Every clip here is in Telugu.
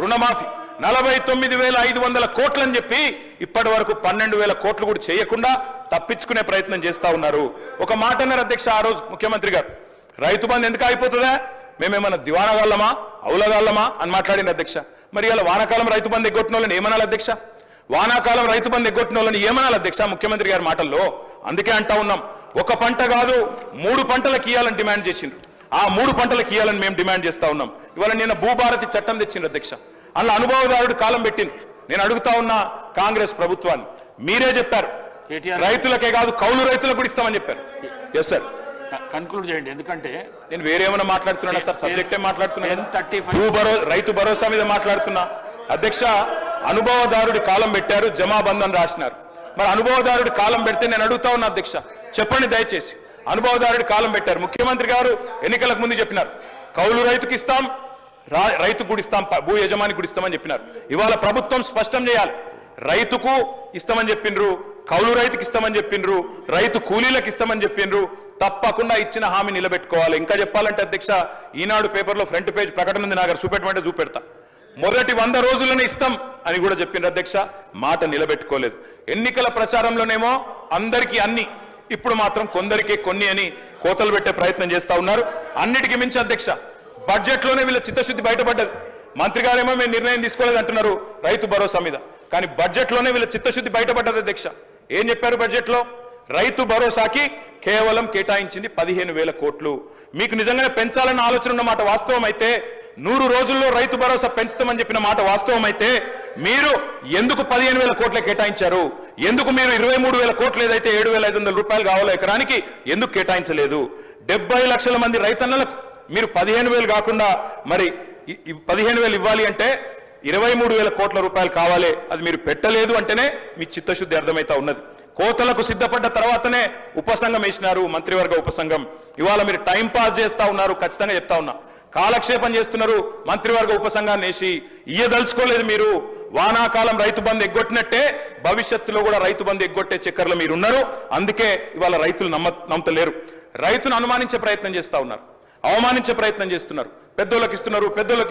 రుణమాఫీ 49,500 కోట్లు అని చెప్పి ఇప్పటి వరకు 12,000 కోట్లు కూడా చేయకుండా తప్పించుకునే ప్రయత్నం చేస్తా ఉన్నారు. ఒక మాట అన్నారు అధ్యక్ష ఆ రోజు ముఖ్యమంత్రి గారు, రైతు బంధు ఎందుకు అయిపోతుందా, మేమేమన్నా దివానగాళ్ళమా అవులగాళ్ళమా అని మాట్లాడింది అధ్యక్ష. మరి ఇలా వానాకాలం రైతు బంధు ఎగ్గొట్టిన వాళ్ళని ఏమనాలి అధ్యక్ష? వానాకాలం రైతు బంధు ఎగ్గొట్టిన వాళ్ళని ఏమనాలి అధ్యక్ష ముఖ్యమంత్రి గారి మాటల్లో? అందుకే అంటా ఉన్నాం, ఒక పంట కాదు 3 పంటలకు ఇయ్యాలని డిమాండ్ చేసిండ్రు. ఆ 3 పంటలకు ఇయ్యాలని మేము డిమాండ్ చేస్తా ఉన్నాం. ఇవాళ నిన్న భూభారతి చట్టం తెచ్చిండ్రు అధ్యక్ష, అందులో అనుభవదారుడు కాలం పెట్టింది. నేను అడుగుతా ఉన్నా కాంగ్రెస్ ప్రభుత్వాన్ని, మీరే చెప్పారు రైతులకే కాదు కౌలు రైతులకు కూడా ఇస్తామని చెప్పారు. ఎస్ సార్, కన్క్లూడ్ చేయండి. ఎందుకంటే నేను వేరేమైనా మాట్లాడుతున్నా సార్, సబ్జెక్టే మాట్లాడుతున్నా, రైతు భరోసా మీద మాట్లాడుతున్నా అధ్యక్ష. అనుభవదారుడి కాలం పెట్టారు, జమాబంద్ అని రాసినారు. మరి అనుభవదారుడి కాలం పెడితే నేను అడుగుతా ఉన్నా అధ్యక్ష, చెప్పండి దయచేసి. అనుభవదారుడి కాలం పెట్టారు, ముఖ్యమంత్రి గారు ఎన్నికలకు ముందు చెప్పినారు కౌలు రైతుకి ఇస్తాం, రైతు కూడా ఇస్తాం, భూ యజమానికి కూడా ఇస్తామని చెప్పినారు. ఇవాళ ప్రభుత్వం స్పష్టం చేయాలి, రైతుకు ఇస్తామని చెప్పిండ్రు, కౌలు రైతుకి ఇస్తామని చెప్పిండ్రు, రైతు కూలీలకు ఇస్తామని చెప్పిండ్రు. తప్పకుండా ఇచ్చిన హామీ నిలబెట్టుకోవాలి. ఇంకా చెప్పాలంటే అధ్యక్ష, ఈనాడు పేపర్లో ఫ్రంట్ పేజ్ ప్రకటన ఉంది, నాకు చూపెట్టమంటే చూపెడతా. మొదటి 100 రోజులను ఇస్తాం అని కూడా చెప్పిండ్రు అధ్యక్ష, మాట నిలబెట్టుకోలేదు. ఎన్నికల ప్రచారంలోనేమో అందరికీ అన్ని, ఇప్పుడు మాత్రం కొందరికే కొన్ని అని కోతలు పెట్టే ప్రయత్నం చేస్తా ఉన్నారు. అన్నిటికీ మించి అధ్యక్ష, బడ్జెట్లోనే వీళ్ళ చిత్తశుద్ధి బయటపడ్డది. మంత్రి గారేమో మేము నిర్ణయం తీసుకోలేదు అంటున్నారు రైతు భరోసా మీద, కానీ బడ్జెట్లోనే వీళ్ళ చిత్తశుద్ధి బయటపడ్డది అధ్యక్ష. ఏం చెప్పారు బడ్జెట్లో? రైతు భరోసాకి కేవలం కేటాయించింది 15,000 కోట్లు. మీకు నిజంగానే పెంచాలన్న ఆలోచన ఉన్న మాట వాస్తవం అయితే, 100 రోజుల్లో రైతు భరోసా పెంచుతామని చెప్పిన మాట వాస్తవం అయితే, మీరు ఎందుకు 15,000 కోట్లే కేటాయించారు? ఎందుకు మీరు 23,000 కోట్లు ఏదైతే 7,500 రూపాయలు కావాలో ఎకరానికి ఎందుకు కేటాయించలేదు? 70 లక్షల మంది రైతన్నలకు మీరు 15,000 కాకుండా మరి 15,000 ఇవ్వాలి అంటే 23,000 కోట్ల రూపాయలు కావాలి. అది మీరు పెట్టలేదు అంటేనే మీ చిత్తశుద్ధి అర్థమైతా ఉన్నది. కోతలకు సిద్ధపడ్డ తర్వాతనే ఉపసంఘం వేసినారు, మంత్రివర్గ ఉపసంఘం. ఇవాళ మీరు టైం పాస్ చేస్తా ఉన్నారు, ఖచ్చితంగా చెప్తా ఉన్నా, కాలక్షేపం చేస్తున్నారు. మంత్రివర్గ ఉపసంఘాన్ని వేసి ఇయ్యదలుచుకోలేదు మీరు. వానాకాలం రైతు బంధు ఎగ్గొట్టినట్టే భవిష్యత్తులో కూడా రైతు బంధు ఎగ్గొట్టే చక్కర్లో మీరు ఉన్నారు. అందుకే ఇవాళ రైతులు నమ్మతలేరు. రైతును అనుమానించే ప్రయత్నం చేస్తా ఉన్నారు, అవమానించే ప్రయత్నం చేస్తున్నారు. పెద్దోళ్ళకి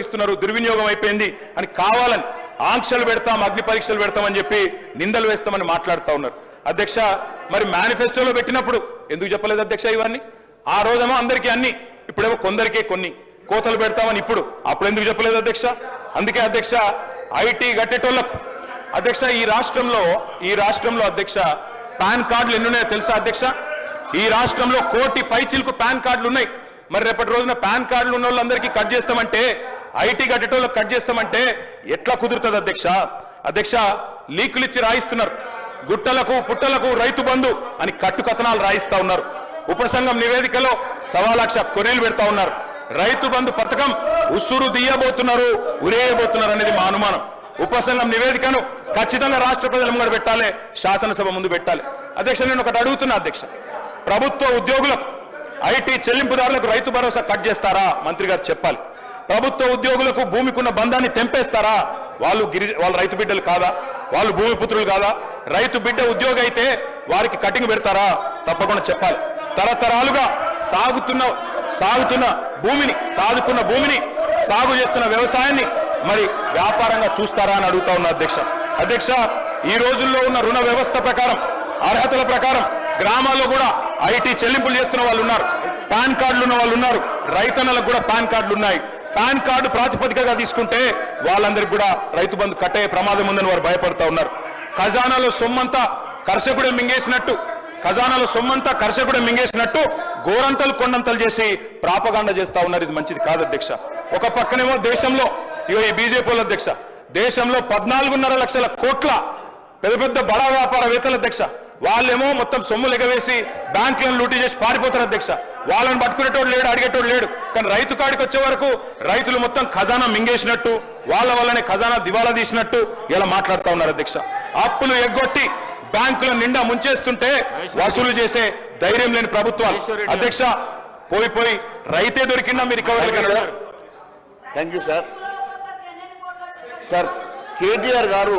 ఇస్తున్నారు, దుర్వినియోగం అయిపోయింది అని కావాలని ఆంక్షలు పెడతాం, అగ్ని పరీక్షలు పెడతామని చెప్పి నిందలు వేస్తామని మాట్లాడుతూ ఉన్నారు. అధ్యక్ష, మరి మేనిఫెస్టోలో పెట్టినప్పుడు ఎందుకు చెప్పలేదు అధ్యక్ష ఇవన్నీ? ఆ రోజేమో అందరికీ అన్ని, ఇప్పుడేమో కొందరికే కొన్ని కోతలు పెడతామని అప్పుడు ఎందుకు చెప్పలేదు అధ్యక్ష? అందుకే అధ్యక్ష, ఐటీ గట్టేటోళ్లకు అధ్యక్ష ఈ రాష్ట్రంలో అధ్యక్ష పాన్ కార్డులు ఎన్ని ఉన్నాయో తెలుసా అధ్యక్ష? ఈ రాష్ట్రంలో 1 కోటి పైచిలకు పాన్ కార్డులు ఉన్నాయి. మరి రేపటి రోజున పాన్ కార్డులు ఉన్న వాళ్ళందరికీ కట్ చేస్తామంటే, ఐటీ గట్టేటోళ్ళకి కట్ చేస్తామంటే ఎట్లా కుదురుతుంది అధ్యక్ష? అధ్యక్ష, లీకులు ఇచ్చి రాయిస్తున్నారు, గుట్టలకు పుట్టలకు రైతు బంధు అని కట్టుకథనాలు రాయిస్తా ఉన్నారు. ఉపసంఘం నివేదికలో 1,00,000 కొనేలు పెడతా ఉన్నారు. రైతు బంధు పథకం ఉసురు తీయబోతున్నారు, ఉరేయబోతున్నారు అనేది మా అనుమానం. ఉపసంఘం నివేదికను ఖచ్చితంగా రాష్ట్ర ప్రజల ముందు పెట్టాలి, శాసనసభ ముందు పెట్టాలి. అధ్యక్ష, నేను ఒకటి అడుగుతున్నా అధ్యక్ష, ప్రభుత్వ ఉద్యోగులకు ఐటీ చెల్లింపుదారులకు రైతు భరోసా కట్ చేస్తారా? మంత్రి గారు చెప్పాలి. ప్రభుత్వ ఉద్యోగులకు భూమికున్న బంధాన్ని తెంపేస్తారా? వాళ్ళు రైతు బిడ్డలు కాదా? వాళ్ళు భూమిపుత్రులు కాదా? రైతు బిడ్డ ఉద్యోగి అయితే వారికి కటింగ్ పెడతారా? తప్పకుండా చెప్పాలి. తరతరాలుగా సాగుతున్న భూమిని సాగు చేస్తున్న వ్యవసాయాన్ని మరి వ్యాపారంగా చూస్తారా అని అడుగుతా ఉన్నా అధ్యక్ష. ఈ రోజుల్లో ఉన్న రుణ వ్యవస్థ ప్రకారం, అర్హతల ప్రకారం గ్రామాల్లో కూడా ఐటీ చెల్లింపులు చేస్తున్న వాళ్ళు ఉన్నారు, పాన్ కార్డులు ఉన్న వాళ్ళు ఉన్నారు, రైతన్నలకు కూడా పాన్ కార్డులు ఉన్నాయి. పాన్ కార్డు ప్రాతిపదికగా తీసుకుంటే వాళ్ళందరికీ కూడా రైతు బంధు కట్టయ్యే ప్రమాదం ఉందని వారు భయపడతా ఉన్నారు. ఖజానాలో సొమ్మంతా కర్షకుడే మింగేసినట్టు గోరంతలు కొండంతలు చేసి ప్రాపగాండ చేస్తా ఉన్నారు. ఇది మంచిది కాదు అధ్యక్ష. ఒక పక్కనేమో దేశంలో ఈ బీజేపీ వాళ్ళు అధ్యక్ష, దేశంలో 14.5 లక్షల కోట్ల పెద్ద బడా వ్యాపారవేత్తల అధ్యక్ష, వాళ్ళేమో మొత్తం సొమ్ములు ఎగవేసి బ్యాంకులను లూటీ చేసి పారిపోతారు అధ్యక్ష. వాళ్ళని పట్టుకునేటోడు లేడు, అడిగేటోడు లేడు. కానీ రైతు కాడికి వచ్చే వరకు రైతులు మొత్తం ఖజానా మింగేసినట్టు, వాళ్ళ వల్లనే ఖజానా దివాలా తీసినట్టు ఇలా మాట్లాడుతూ ఉన్నారు అధ్యక్ష. అప్పులు ఎగ్గొట్టి బ్యాంకుల నిండా ముంచేస్తుంటే వసూలు చేసే ధైర్యం లేని ప్రభుత్వాలు అధ్యక్ష. పోయి రైతే దొరికినా మీరు recovery. Thank you sir. KTR గారు